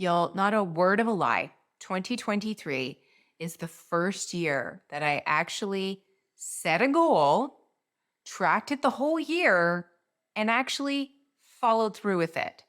Y'all, not a word of a lie. 2023 is the first year that I actually set a goal, tracked it the whole year, and actually followed through with it.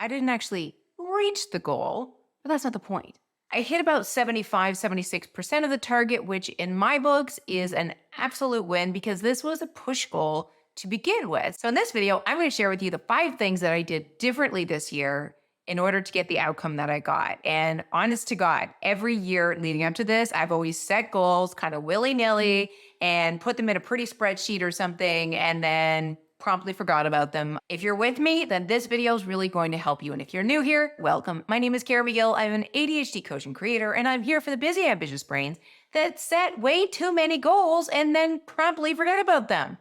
I didn't actually reach the goal, but that's not the point. I hit about 75, 76% of the target, which in my books is an absolute win because this was a push goal to begin with. So in this video, I'm going to share with you the 5 things that I did differently this year in order to get the outcome that I got. And honest to God, every year leading up to this, I've always set goals kind of willy-nilly and put them in a pretty spreadsheet or something, and then promptly forgot about them. If you're with me, then this video is really going to help you. And if you're new here, welcome. My name is Caren Magill. I'm an ADHD coach and creator, and I'm here for the busy, ambitious brains that set way too many goals and then promptly forget about them.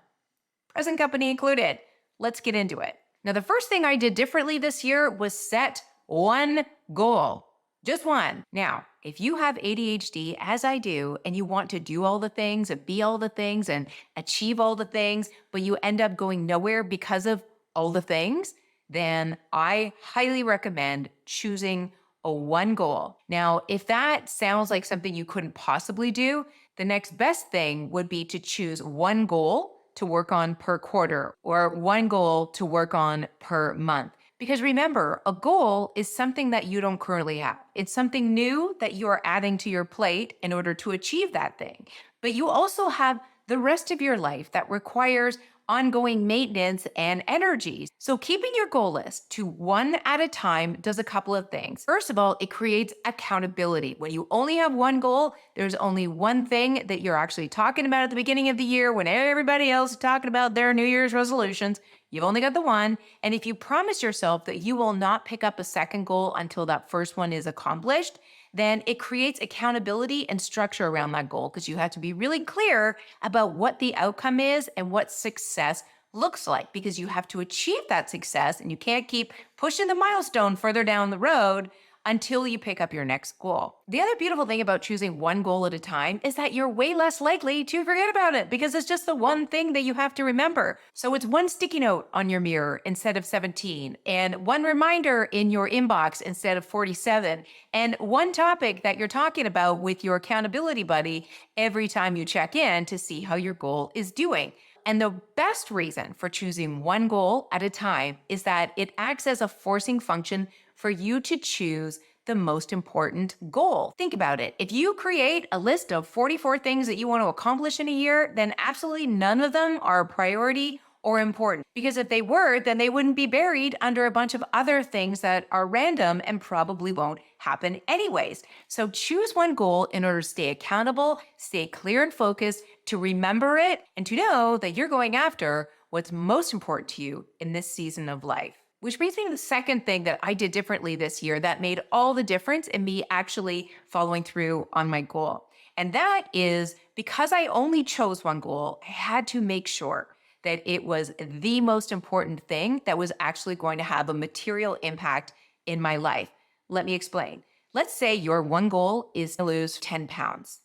Present company included. Let's get into it. Now, the first thing I did differently this year was set one goal. Just one. Now, if you have ADHD, as I do, and you want to do all the things and be all the things and achieve all the things, but you end up going nowhere because of all the things, then I highly recommend choosing a one goal. Now, if that sounds like something you couldn't possibly do, the next best thing would be to choose one goal to work on per quarter or one goal to work on per month. Because remember, a goal is something that you don't currently have. It's something new that you are adding to your plate in order to achieve that thing. But you also have the rest of your life that requires ongoing maintenance and energy. So keeping your goal list to one at a time does a couple of things. First of all, it creates accountability. When you only have one goal, there's only one thing that you're actually talking about at the beginning of the year when everybody else is talking about their New Year's resolutions. You've only got the one. And if you promise yourself that you will not pick up a second goal until that first one is accomplished, then it creates accountability and structure around that goal because you have to be really clear about what the outcome is and what success looks like, because you have to achieve that success and you can't keep pushing the milestone further down the road until you pick up your next goal. The other beautiful thing about choosing one goal at a time is that you're way less likely to forget about it because it's just the one thing that you have to remember. So it's one sticky note on your mirror instead of 17, and one reminder in your inbox instead of 47, and one topic that you're talking about with your accountability buddy every time you check in to see how your goal is doing. And the best reason for choosing one goal at a time is that it acts as a forcing function for you to choose the most important goal. Think about it. If you create a list of 44 things that you want to accomplish in a year, then absolutely none of them are a priority or important. Because if they were, then they wouldn't be buried under a bunch of other things that are random and probably won't happen anyways. So choose one goal in order to stay accountable, stay clear and focused, to remember it, and to know that you're going after what's most important to you in this season of life. Which brings me to the second thing that I did differently this year that made all the difference in me actually following through on my goal. And that is because I only chose one goal, I had to make sure that it was the most important thing that was actually going to have a material impact in my life. Let me explain. Let's say your one goal is to lose 10 pounds.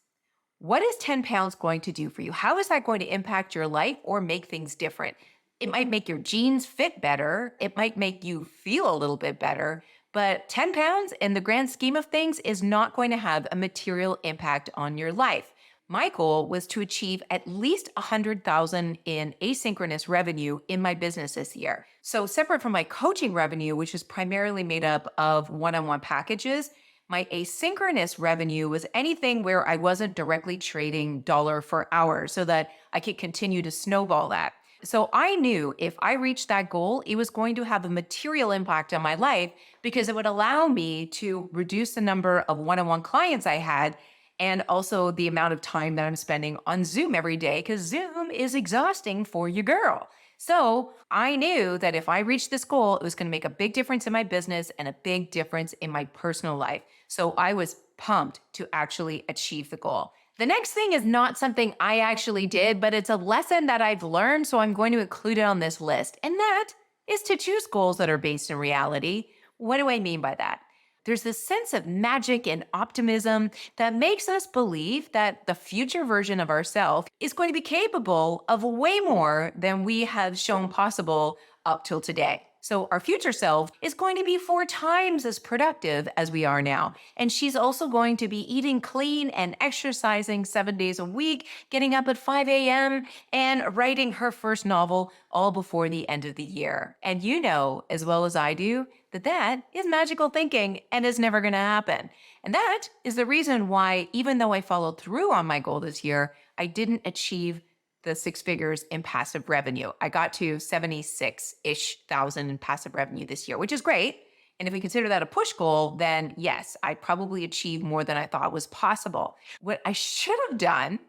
What is 10 pounds going to do for you? How is that going to impact your life or make things different? It might make your jeans fit better. It might make you feel a little bit better, but 10 pounds in the grand scheme of things is not going to have a material impact on your life. My goal was to achieve at least 100,000 in asynchronous revenue in my business this year. So separate from my coaching revenue, which is primarily made up of one-on-one packages, my asynchronous revenue was anything where I wasn't directly trading dollar for hour so that I could continue to snowball that. So I knew if I reached that goal, it was going to have a material impact on my life because it would allow me to reduce the number of one-on-one clients I had and also the amount of time that I'm spending on Zoom every day, because Zoom is exhausting for your girl. So I knew that if I reached this goal, it was going to make a big difference in my business and a big difference in my personal life. So I was pumped to actually achieve the goal. The next thing is not something I actually did, but it's a lesson that I've learned, so I'm going to include it on this list. And that is to choose goals that are based in reality. What do I mean by that? There's this sense of magic and optimism that makes us believe that the future version of ourselves is going to be capable of way more than we have shown possible up till today. So our future self is going to be 4 times as productive as we are now. And she's also going to be eating clean and exercising 7 days a week, getting up at 5 a.m. and writing her first novel all before the end of the year. And you know as well as I do that that is magical thinking and is never going to happen. And that is the reason why, even though I followed through on my goal this year, I didn't achieve the 6 figures in passive revenue. I got to 76-ish thousand in passive revenue this year, which is great. And if we consider that a push goal, then yes, I probably achieved more than I thought was possible. What I should have done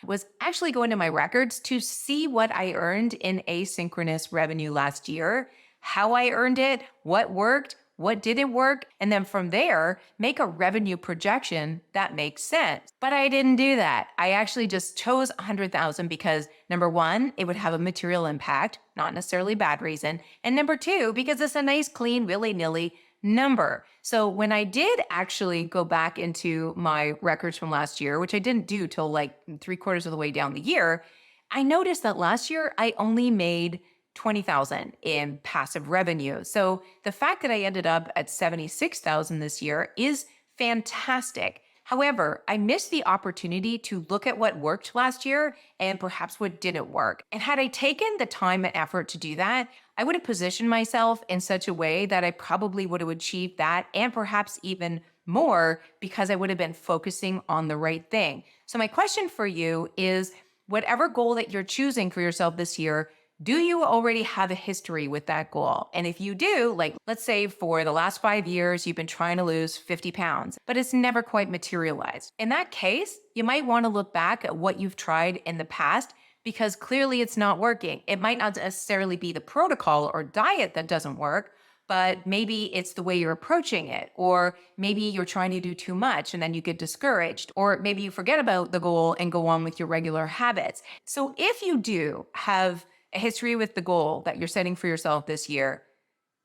was actually go into my records to see what I earned in asynchronous revenue last year, how I earned it, what worked, what didn't work, and then from there, make a revenue projection that makes sense. But I didn't do that. I actually just chose 100,000 because number one, it would have a material impact, not necessarily a bad reason. And number two, because it's a nice, clean, willy-nilly number. So when I did actually go back into my records from last year, which I didn't do till like 3/4 of the way down the year, I noticed that last year I only made 20,000 in passive revenue. So the fact that I ended up at 76,000 this year is fantastic. However, I missed the opportunity to look at what worked last year and perhaps what didn't work. And had I taken the time and effort to do that, I would have positioned myself in such a way that I probably would have achieved that and perhaps even more because I would have been focusing on the right thing. So my question for you is, whatever goal that you're choosing for yourself this year, do you already have a history with that goal? And if you do, like let's say for the last 5 years, you've been trying to lose 50 pounds, but it's never quite materialized. In that case, you might want to look back at what you've tried in the past because clearly it's not working. It might not necessarily be the protocol or diet that doesn't work, but maybe it's the way you're approaching it, or maybe you're trying to do too much and then you get discouraged, or maybe you forget about the goal and go on with your regular habits. So if you do have a history with the goal that you're setting for yourself this year,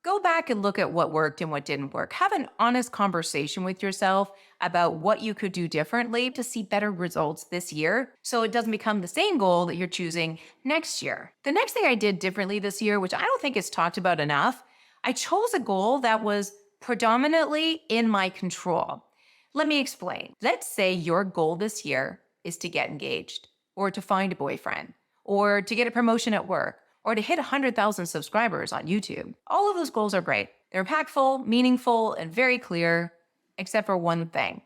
go back and look at what worked and what didn't work. Have an honest conversation with yourself about what you could do differently to see better results this year so it doesn't become the same goal that you're choosing next year. The next thing I did differently this year, which I don't think is talked about enough, I chose a goal that was predominantly in my control. Let me explain. Let's say your goal this year is to get engaged, or to find a boyfriend, or to get a promotion at work, or to hit 100,000 subscribers on YouTube. All of those goals are great. They're impactful, meaningful, and very clear, except for one thing.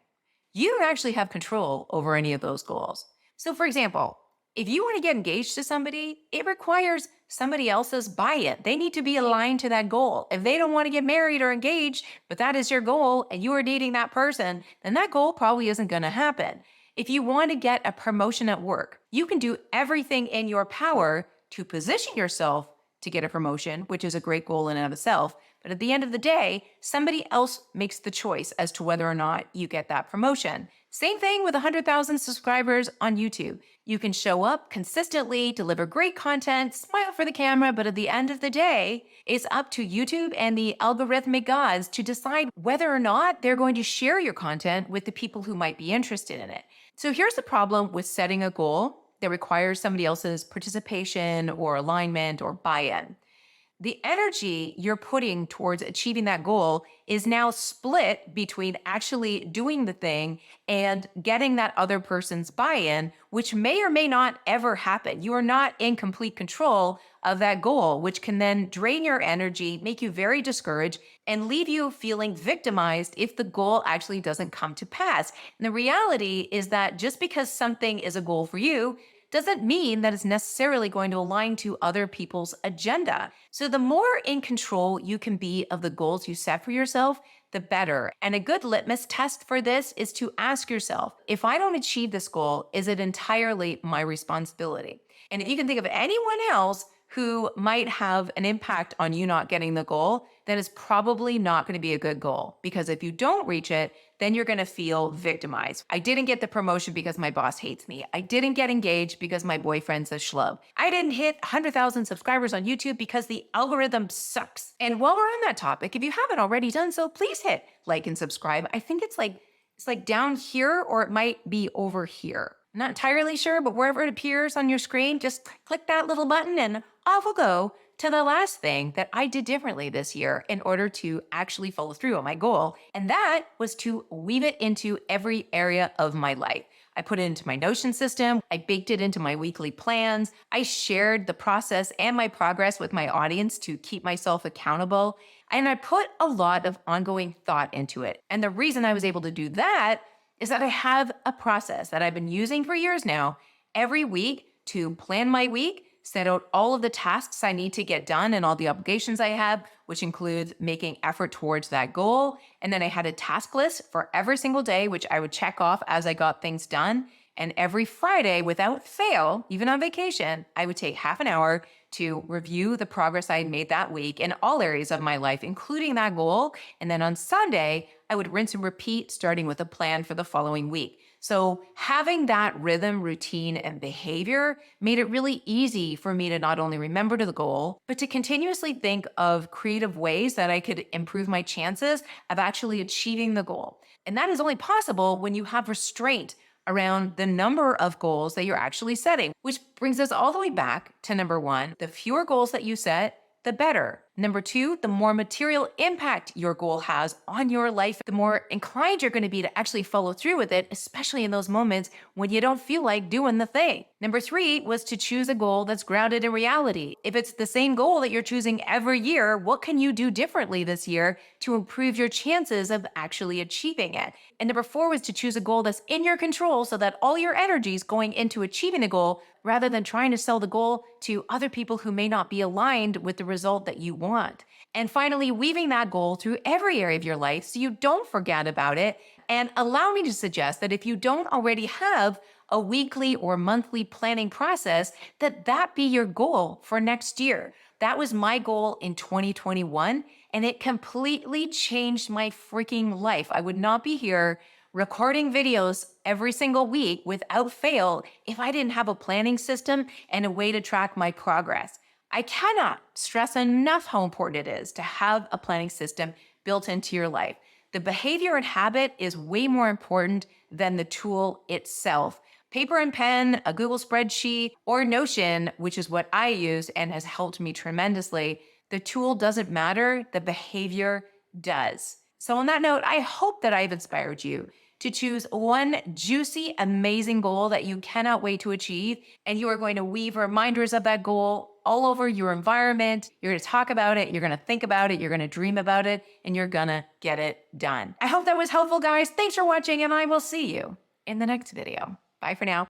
You don't actually have control over any of those goals. So for example, if you want to get engaged to somebody, it requires somebody else's buy-in. They need to be aligned to that goal. If they don't want to get married or engaged, but that is your goal and you are dating that person, then that goal probably isn't going to happen. If you want to get a promotion at work, you can do everything in your power to position yourself to get a promotion, which is a great goal in and of itself. But at the end of the day, somebody else makes the choice as to whether or not you get that promotion. Same thing with 100,000 subscribers on YouTube. You can show up consistently, deliver great content, smile for the camera, but at the end of the day, it's up to YouTube and the algorithmic gods to decide whether or not they're going to share your content with the people who might be interested in it. So here's the problem with setting a goal that requires somebody else's participation or alignment or buy-in. The energy you're putting towards achieving that goal is now split between actually doing the thing and getting that other person's buy-in, which may or may not ever happen. You are not in complete control of that goal, which can then drain your energy, make you very discouraged, and leave you feeling victimized if the goal actually doesn't come to pass. And the reality is that just because something is a goal for you doesn't mean that it's necessarily going to align to other people's agenda. So the more in control you can be of the goals you set for yourself, the better. And a good litmus test for this is to ask yourself, if I don't achieve this goal, is it entirely my responsibility? And if you can think of anyone else who might have an impact on you not getting the goal, then it's probably not going to be a good goal. Because if you don't reach it, then you're going to feel victimized. I didn't get the promotion because my boss hates me. I didn't get engaged because my boyfriend's a schlub. I didn't hit 100,000 subscribers on YouTube because the algorithm sucks. And while we're on that topic, if you haven't already done so, please hit like and subscribe. I think it's like down here, or it might be over here. I'm not entirely sure, but wherever it appears on your screen, just click that little button and off we'll go to the last thing that I did differently this year in order to actually follow through on my goal. And that was to weave it into every area of my life. I put it into my Notion system. I baked it into my weekly plans. I shared the process and my progress with my audience to keep myself accountable. And I put a lot of ongoing thought into it. And the reason I was able to do that is that I have a process that I've been using for years now every week to plan my week, set out all of the tasks I need to get done and all the obligations I have, which includes making effort towards that goal. And then I had a task list for every single day, which I would check off as I got things done. And every Friday, without fail, even on vacation, I would take half an hour to review the progress I had made that week in all areas of my life, including that goal. And then on Sunday, I would rinse and repeat, starting with a plan for the following week. So having that rhythm, routine, and behavior made it really easy for me to not only remember to the goal, but to continuously think of creative ways that I could improve my chances of actually achieving the goal. And that is only possible when you have restraint around the number of goals that you're actually setting, which brings us all the way back to number one, the fewer goals that you set, the better. Number two, the more material impact your goal has on your life, the more inclined you're going to be to actually follow through with it, especially in those moments when you don't feel like doing the thing. Number three was to choose a goal that's grounded in reality. If it's the same goal that you're choosing every year, what can you do differently this year to improve your chances of actually achieving it? And number four was to choose a goal that's in your control so that all your energy is going into achieving the goal rather than trying to sell the goal to other people who may not be aligned with the result that you want. And finally, weaving that goal through every area of your life so you don't forget about it. And allow me to suggest that if you don't already have a weekly or monthly planning process, that be your goal for next year. That was my goal in 2021, and it completely changed my freaking life. I would not be here recording videos every single week without fail if I didn't have a planning system and a way to track my progress. I cannot stress enough how important it is to have a planning system built into your life. The behavior and habit is way more important than the tool itself. Paper and pen, a Google spreadsheet, or Notion, which is what I use and has helped me tremendously, the tool doesn't matter, the behavior does. So on that note, I hope that I've inspired you to choose one juicy, amazing goal that you cannot wait to achieve. And you are going to weave reminders of that goal all over your environment. You're going to talk about it. You're going to think about it. You're going to dream about it, and you're going to get it done. I hope that was helpful, guys. Thanks for watching, and I will see you in the next video. Bye for now.